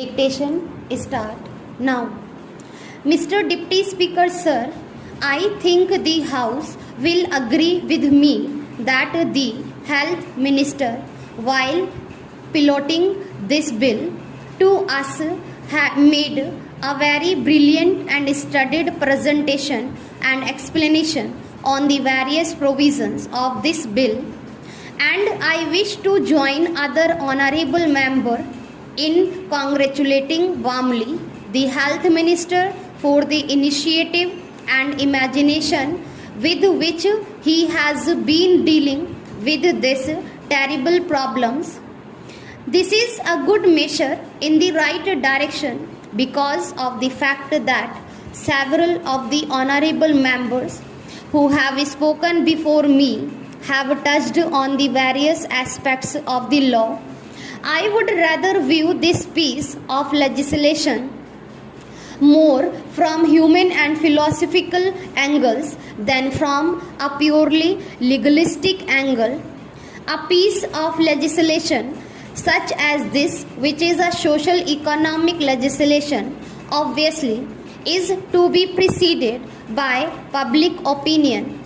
Dictation start now. Mr. Deputy Speaker Sir, I think the House will agree with me that the Health Minister, while piloting this bill to us, made a very brilliant and studied presentation and explanation on the various provisions of this bill, and I wish to join other honorable member in congratulating warmly the Health Minister for the initiative and imagination with which he has been dealing with these terrible problems. This is a good measure in the right direction because of the fact that several of the honorable members who have spoken before me have touched on the various aspects of the law. I would rather view this piece of legislation more from human and philosophical angles than from a purely legalistic angle. A piece of legislation such as this, which is a social economic legislation, obviously is to be preceded by public opinion.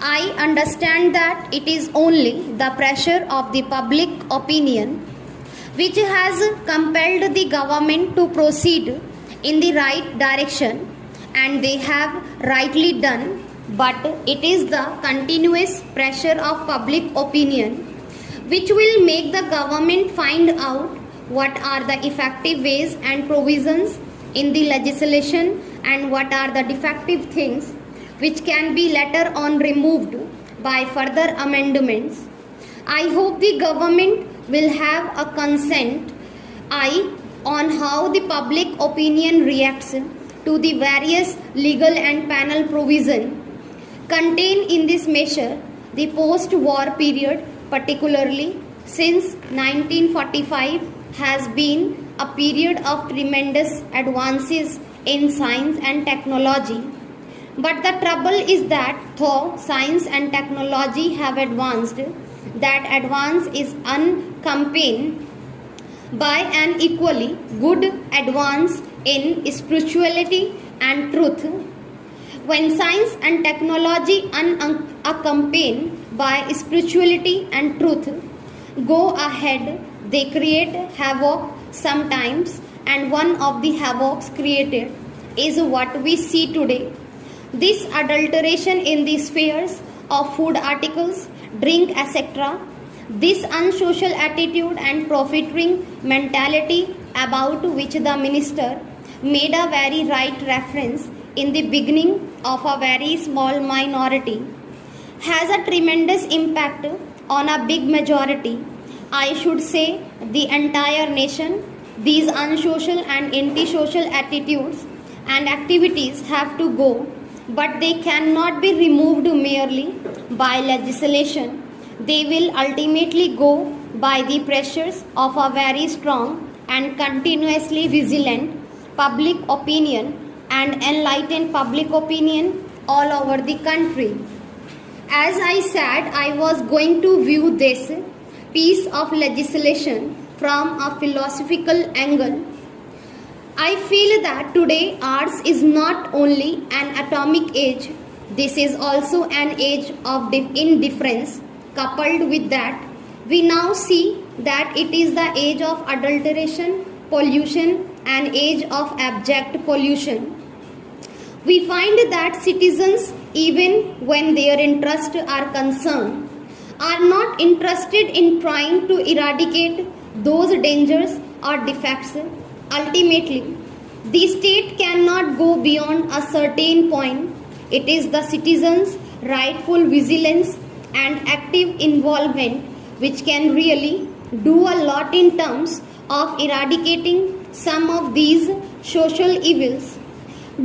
I understand that it is only the pressure of the public opinion which has compelled the government to proceed in the right direction, and they have rightly done, but it is the continuous pressure of public opinion which will make the government find out what are the effective ways and provisions in the legislation and what are the defective things which can be later on removed by further amendments. I hope the government will have a consent eye on how the public opinion reacts to the various legal and penal provision contained in this measure. The post-war period, particularly since 1945, has been a period of tremendous advances in science and technology. But the trouble is that though science and technology have advanced, that advance is unaccompanied by an equally good advance in spirituality and truth. When science and technology unaccompanied by spirituality and truth go ahead, they create havoc sometimes, and one of the havocs created is what we see today. This adulteration in the spheres of food articles, drink, etc. This unsocial attitude and profiteering mentality about which the minister made a very right reference in the beginning of a very small minority has a tremendous impact on a big majority. I should say the entire nation. These unsocial and antisocial attitudes and activities have to go, but they cannot be removed merely by legislation. They will ultimately go by the pressures of a very strong and continuously vigilant public opinion and enlightened public opinion all over the country. As I said, I was going to view this piece of legislation from a philosophical angle. I feel that today arts is not only an atomic age, this is also an age of indifference. Coupled with that, we now see that it is the age of adulteration, pollution, and age of abject pollution. We find that citizens, even when their interests are concerned, are not interested in trying to eradicate those dangers or defects. Ultimately, the state cannot go beyond a certain point. It is the citizens' rightful vigilance and active involvement which can really do a lot in terms of eradicating some of these social evils.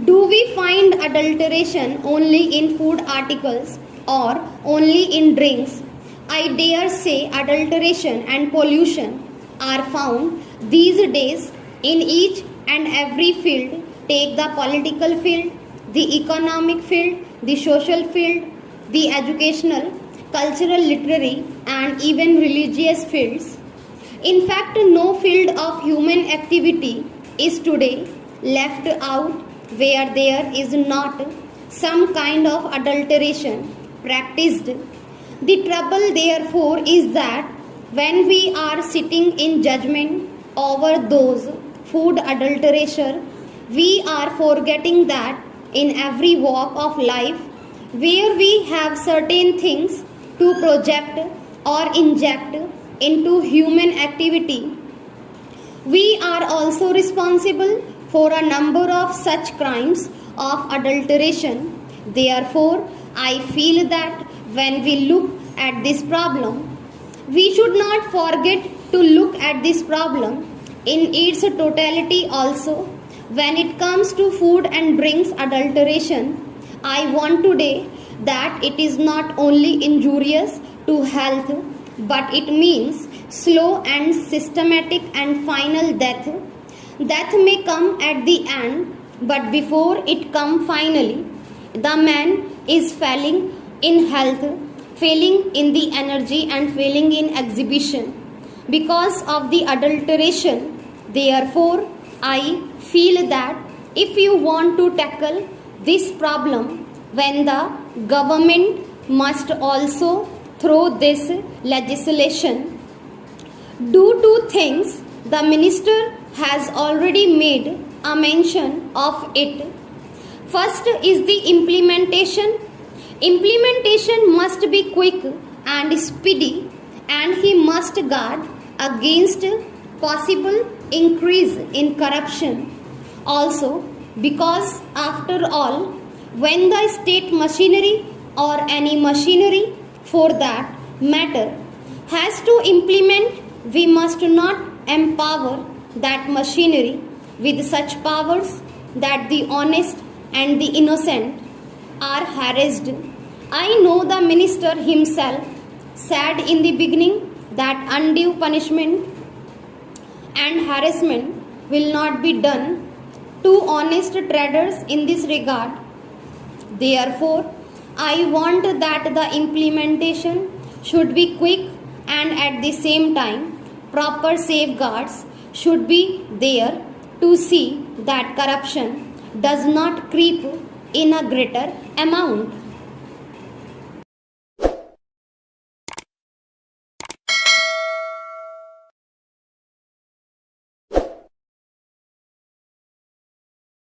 Do we find adulteration only in food articles or only in drinks? I dare say adulteration and pollution are found these days in each and every field. Take the political field, the economic field, the social field, the educational, cultural, literary, and even religious fields. In fact, no field of human activity is today left out where there is not some kind of adulteration practiced. The trouble, therefore, is that when we are sitting in judgment over those food adulteration, we are forgetting that in every walk of life where we have certain things to project or inject into human activity, we are also responsible for a number of such crimes of adulteration. Therefore, I feel that when we look at this problem, we should not forget to look at this problem in its totality also. When it comes to food and drinks adulteration, I want today that it is not only injurious to health, but it means slow and systematic and final death. Death may come at the end, but before it come finally, the man is failing in health, failing in the energy and failing in exhibition because of the adulteration. Therefore, I feel that if you want to tackle this problem, when the government must also through this legislation, do two things. The minister has already made a mention of it. First is the implementation. Implementation must be quick and speedy, and he must guard against possible increase in corruption. Also, because after all, when the state machinery or any machinery for that matter has to implement, we must not empower that machinery with such powers that the honest and the innocent are harassed. I know the minister himself said in the beginning that undue punishment and harassment will not be done to honest traders in this regard. Therefore, I want that the implementation should be quick, and at the same time proper safeguards should be there to see that corruption does not creep in a greater amount.